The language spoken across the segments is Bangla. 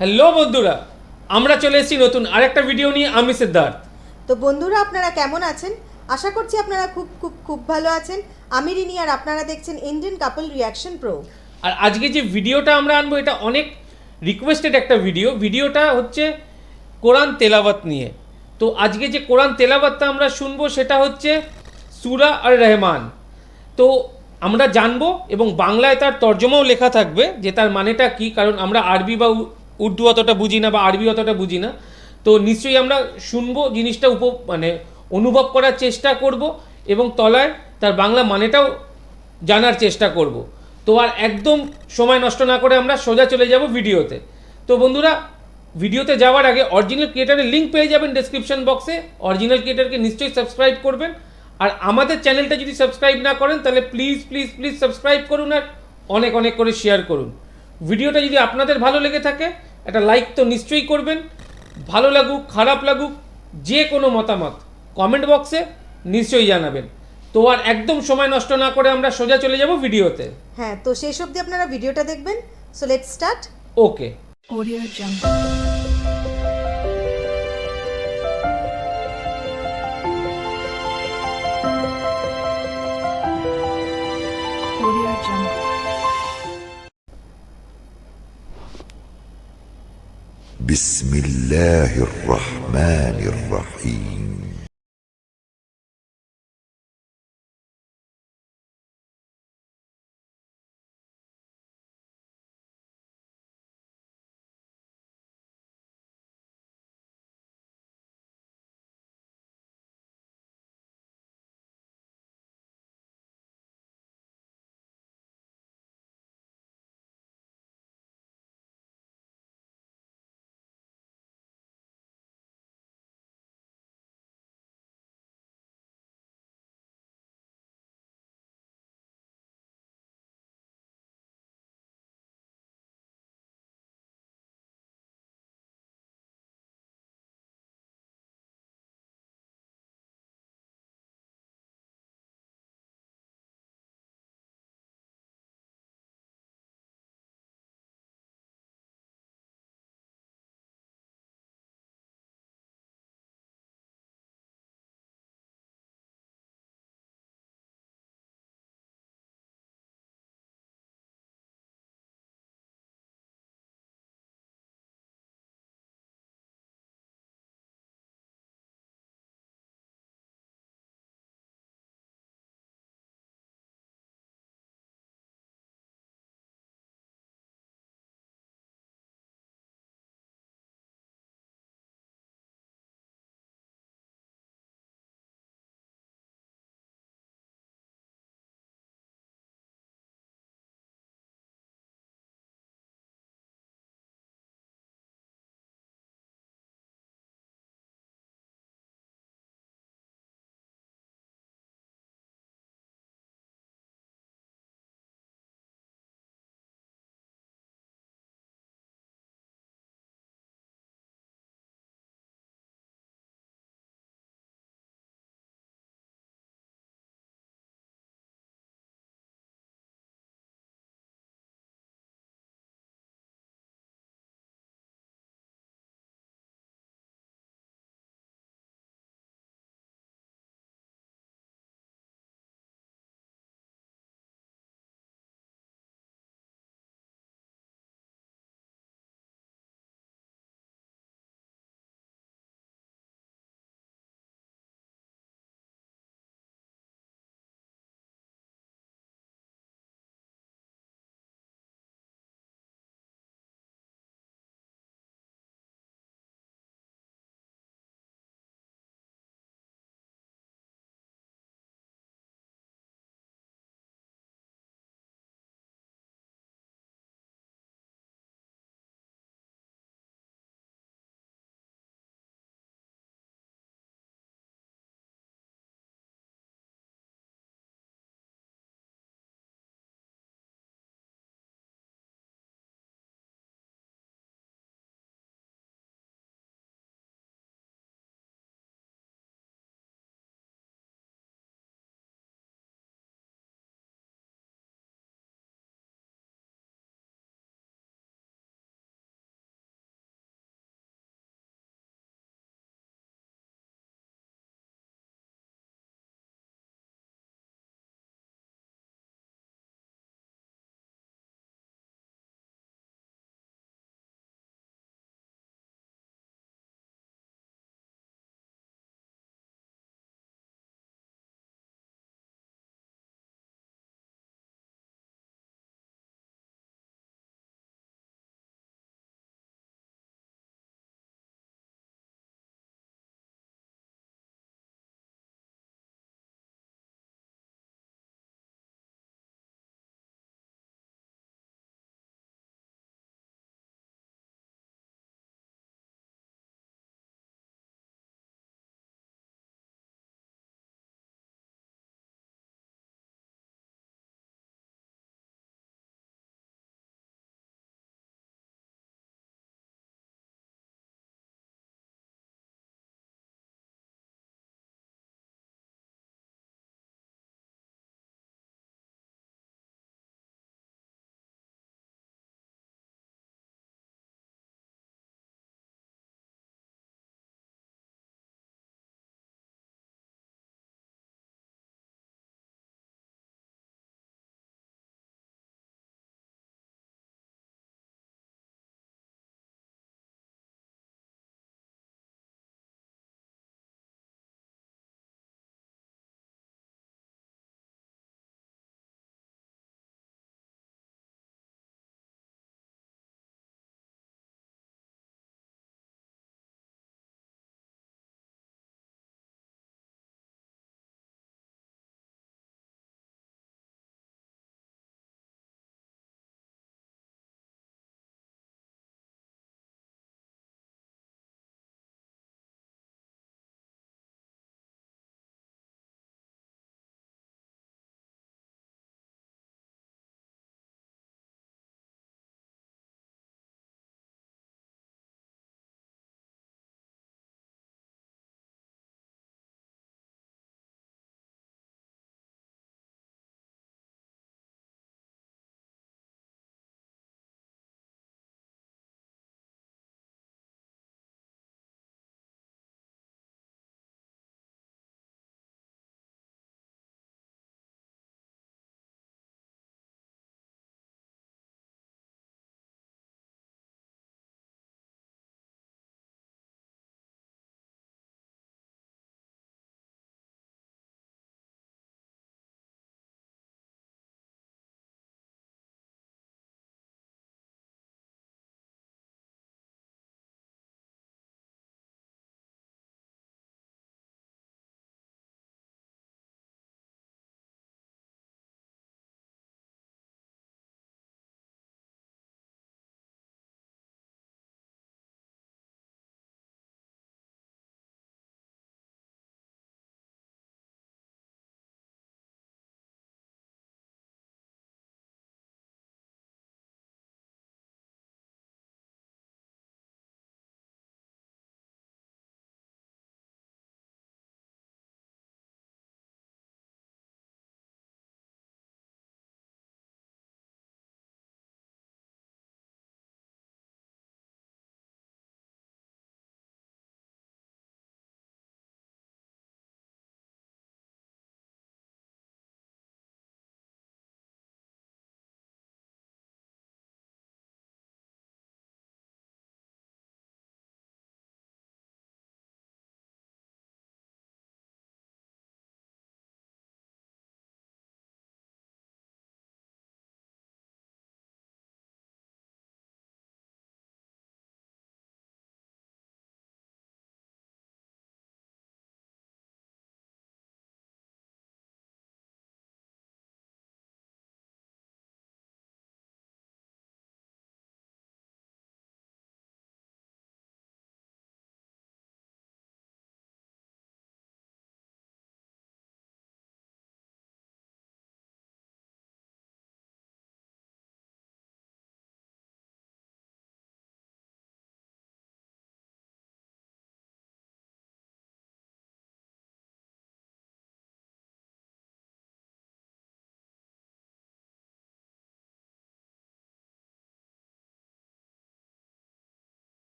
হ্যালো বন্ধুরা, আমরা চলে এসেছি নতুন আরেকটা ভিডিও নিয়ে। আমি সিদ্ধার্থ। তো বন্ধুরা, আপনারা কেমন আছেন? আশা করছি আপনারা খুব খুব খুব ভালো আছেন। আমি রিনি, আর আপনারা দেখছেন ইন্ডিয়ান কাপল রিয়াকশন প্রো। আর আজকে যে ভিডিওটা আমরা আনবো এটা অনেক রিকোয়েস্টেড একটা ভিডিওটা হচ্ছে কোরআন তেলাওয়াত নিয়ে। তো আজকে যে কোরআন তেলাওয়াতটা আমরা শুনবো সেটা হচ্ছে সূরা আর রহমান। তো আমরা জানবো এবং বাংলায় তার তর্জমাও লেখা থাকবে যে তার মানেটা কি, কারণ আমরা আরবি বা উর্দু অতটা বুঝি না বা আরবি অতটা বুঝি না। তো নিশ্চয়ই আমরা শুনবো, জিনিসটা মানে অনুভব করার চেষ্টা করব এবং তলায় তার বাংলা মানেটাও জানার চেষ্টা করব। তো আর একদম সময় নষ্ট না করে আমরা সোজা চলে যাব ভিডিওতে। তো বন্ধুরা, ভিডিওতে যাওয়ার আগে অরিজিনাল ক্রিয়েটারের লিঙ্ক পেয়ে যাবেন ডেসক্রিপশন বক্সে। অরিজিনাল ক্রিয়েটারকে নিশ্চয়ই সাবস্ক্রাইব করবেন। আর আমাদের চ্যানেলটা যদি সাবস্ক্রাইব না করেন তাহলে প্লিজ প্লিজ প্লিজ সাবস্ক্রাইব করুন আর অনেক অনেক করে শেয়ার করুন। ভিডিওটা যদি আপনাদের ভালো লেগে থাকে একটা লাইক তো নিশ্চয়ই করবেন। ভালো লাগুক খারাপ লাগুক যে কোনো মতামত কমেন্ট বক্সে নিশ্চয়ই জানাবেন। তো আর একদম সময় নষ্ট না করে আমরা সোজা চলে যাব ভিডিওতে। হ্যাঁ, তো শেষ অবধি আপনারা ভিডিওটা দেখবেন। So let's start. Okay. Audio Jungle. Audio Jungle. بسم الله الرحمن الرحيم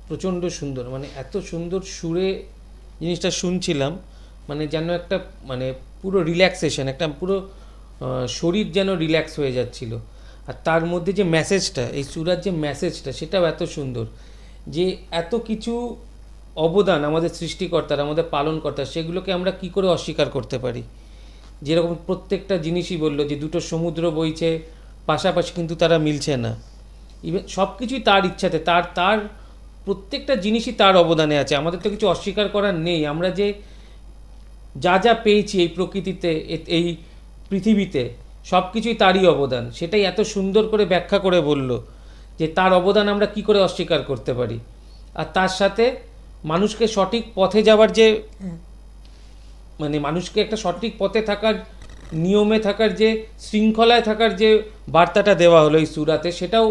প্রচণ্ড সুন্দর, মানে এত সুন্দর সুরে জিনিসটা শুনছিলাম, মানে যেন একটা মানে পুরো রিল্যাক্সেশন, একটা পুরো শরীর যেন রিল্যাক্স হয়ে যাচ্ছিল। আর তার মধ্যে যে মেসেজটা, এই সুরার যে মেসেজটা, সেটাও এত সুন্দর, যে এত কিছু অবদান আমাদের সৃষ্টিকর্তার, আমাদের পালনকর্তার, সেগুলোকে আমরা কি করে অস্বীকার করতে পারি। যেরকম প্রত্যেকটা জিনিসই বললো যে দুটো সমুদ্র বইছে পাশাপাশি, কিন্তু তারা মিলছে না। ইভেন সব কিছুই তার ইচ্ছাতে, তার তার প্রত্যেকটা জিনিসই তার অবদানে আছে। আমাদের তো কিছু অস্বীকার করার নেই। আমরা যে যা যা পেয়েছি এই প্রকৃতিতে, এই পৃথিবীতে, সব কিছুই তারই অবদান। সেটাই এত সুন্দর করে ব্যাখ্যা করে বলল যে তার অবদান আমরা কি করে অস্বীকার করতে পারি। আর তার সাথে মানুষকে সঠিক পথে যাওয়ার যে মানে মানুষকে একটা সঠিক পথে থাকার, নিয়মে থাকার, যে শৃঙ্খলায় থাকার যে বার্তাটা দেওয়া হলো এই সূরাতে, সেটাও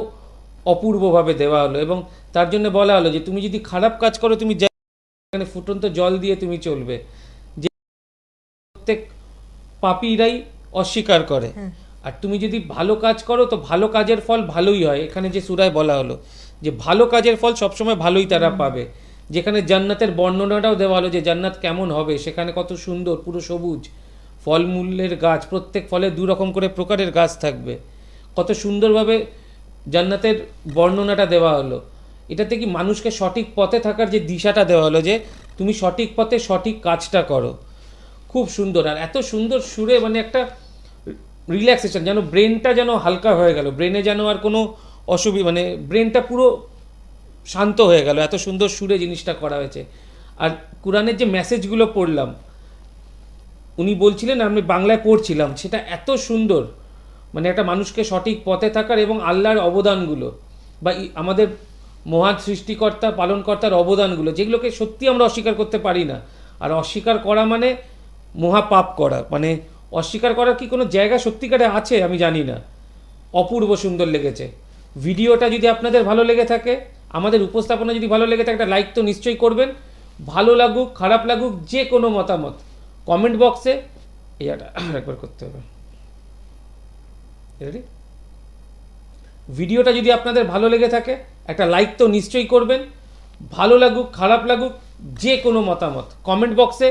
অপূর্বভাবে দেওয়া হলো। এবং তার জন্য বলা হলো যে তুমি যদি খারাপ কাজ করো, তুমি এখানে ফুটন্ত জল দিয়ে তুমি চলবে, যে প্রত্যেক পাপীরাই অস্বীকার করে। আর তুমি যদি ভালো কাজ করো তো ভালো কাজের ফল ভালোই হয়। এখানে যে সূরায় বলা হলো যে ভালো কাজের ফল সবসময় ভালোই তারা পাবে। যেখানে জান্নাতের বর্ণনাটাও দেওয়া হলো যে জান্নাত কেমন হবে, সেখানে কত সুন্দর পুরো সবুজ ফলমূলের গাছ, প্রত্যেক ফলে 2 রকম করে প্রকারের গাছ থাকবে। কত সুন্দরভাবে জান্নাতের বর্ণনাটা দেওয়া হলো। এটাতে কি মানুষকে সঠিক পথে থাকার যে দিশাটা দেওয়া হলো, যে তুমি সঠিক পথে সঠিক কাজটা করো। খুব সুন্দর, আর এত সুন্দর সুরে, মানে একটা রিল্যাক্সেশন, যেন ব্রেনটা যেন হালকা হয়ে গেল, ব্রেনে যেন আর কোনো অসুবিধা, মানে ব্রেনটা পুরো শান্ত হয়ে গেল। এত সুন্দর সুরে জিনিসটা করা হয়েছে। আর কোরআনের যে মেসেজগুলো পড়লাম, উনি বলছিলেন, আমি বাংলায় পড়ছিলাম, সেটা এত সুন্দর, মানে একটা মানুষকে সঠিক পথে থাকার এবং আল্লাহর অবদানগুলো, বা আমাদের মহান সৃষ্টিকর্তা পালনকর্তার অবদানগুলো, যেগুলোকে সত্যি আমরা অস্বীকার করতে পারি না। আর অস্বীকার করা মানে মহাপাপ করা, মানে অস্বীকার করার কি কোনো জায়গা সত্যিকারে আছে আমি জানি না। অপূর্ব সুন্দর লেগেছে। ভিডিওটা যদি আপনাদের ভালো লেগে থাকে, আমাদের উপস্থাপনা যদি ভালো লেগে থাকে, একটা লাইক তো নিশ্চয়ই করবেন। ভালো লাগুক খারাপ লাগুক, যে কোনো মতামত কমেন্ট বক্সে এটা একবার করতে হবে। রেডি? ভিডিওটা যদি আপনাদের ভালো লেগে থাকে, একটা লাইক তো নিশ্চয়ই করবেন। ভালো লাগুক খারাপ লাগুক, যে কোনো মতামত কমেন্ট বক্সে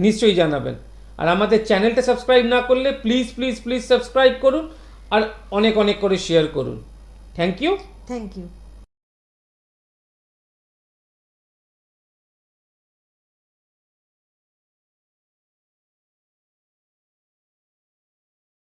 নিশ্চয়ই জানাবেন। আর আমাদের চ্যানেলটা সাবস্ক্রাইব না করলে প্লিজ প্লিজ প্লিজ সাবস্ক্রাইব করুন, আর অনেক অনেক করে শেয়ার করুন। Thank you. Thank you.